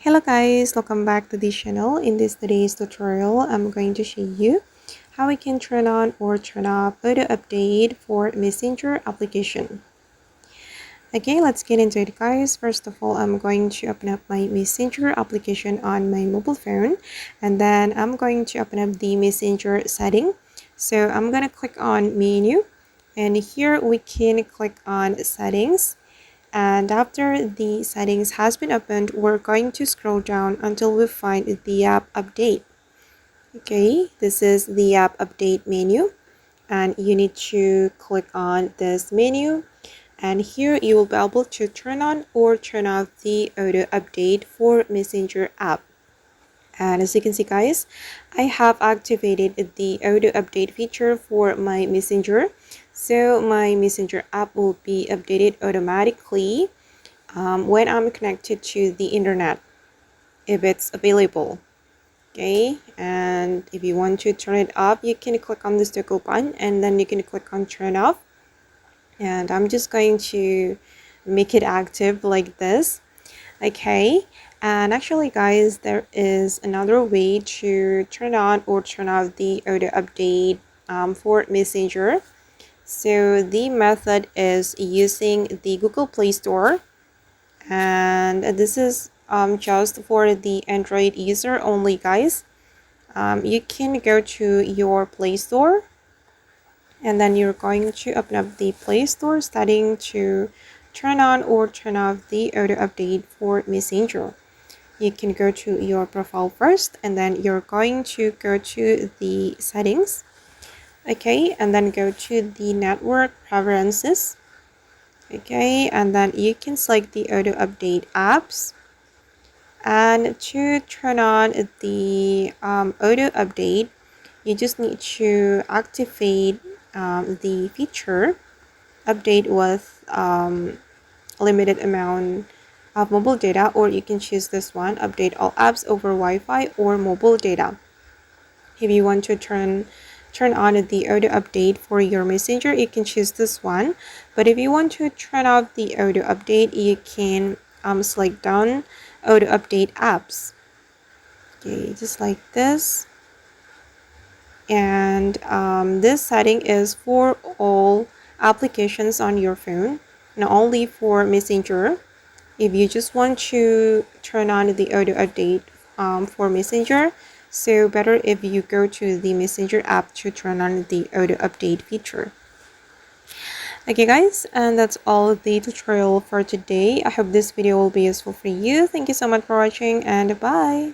Hello guys, welcome back to this channel. In today's tutorial, I'm going to show you how we can turn on or turn off auto update for Messenger application. Okay, let's get into it guys. First of all, I'm going to open up my Messenger application on my mobile phone, and then I'm going to open up the Messenger setting. So I'm going to click on menu, and here we can click on settings. And after the settings has been opened, we're going to scroll down until we find the app update. Okay, this is the app update menu, and you need to click on this menu, and here you will be able to turn on or turn off the auto update for Messenger app. And as you can see guys, I have activated the auto update feature for my Messenger. So my Messenger app will be updated automatically when I'm connected to the internet, if it's available. Okay, and if you want to turn it off, you can click on this toggle button and then you can click on turn off. And I'm just going to make it active like this. Okay, and actually guys, there is another way to turn on or turn off the auto update for Messenger. So the method is using the Google Play Store, and this is just for the Android user only guys. You can go to your Play Store, and then you're going to open up the Play Store setting to turn on or turn off the auto update for Messenger. You can go to your profile first, and then you're going to go to the settings. Okay, and then go to the network preferences. Okay, and then you can select the auto update apps, and to turn on the auto update, you just need to activate the feature update with limited amount of mobile data, or you can choose this one, update all apps over Wi-Fi or mobile data. If you want to turn on the auto update for your Messenger, you can choose this one. But if you want to turn off the auto update, you can select down auto update apps. Okay, just like this. And this setting is for all applications on your phone, not only for Messenger. If you just want to turn on the auto update for Messenger, so better if you go to the Messenger app to turn on the auto update feature. Okay guys, and that's all the tutorial for today. I hope this video will be useful for you. Thank you so much for watching, and bye.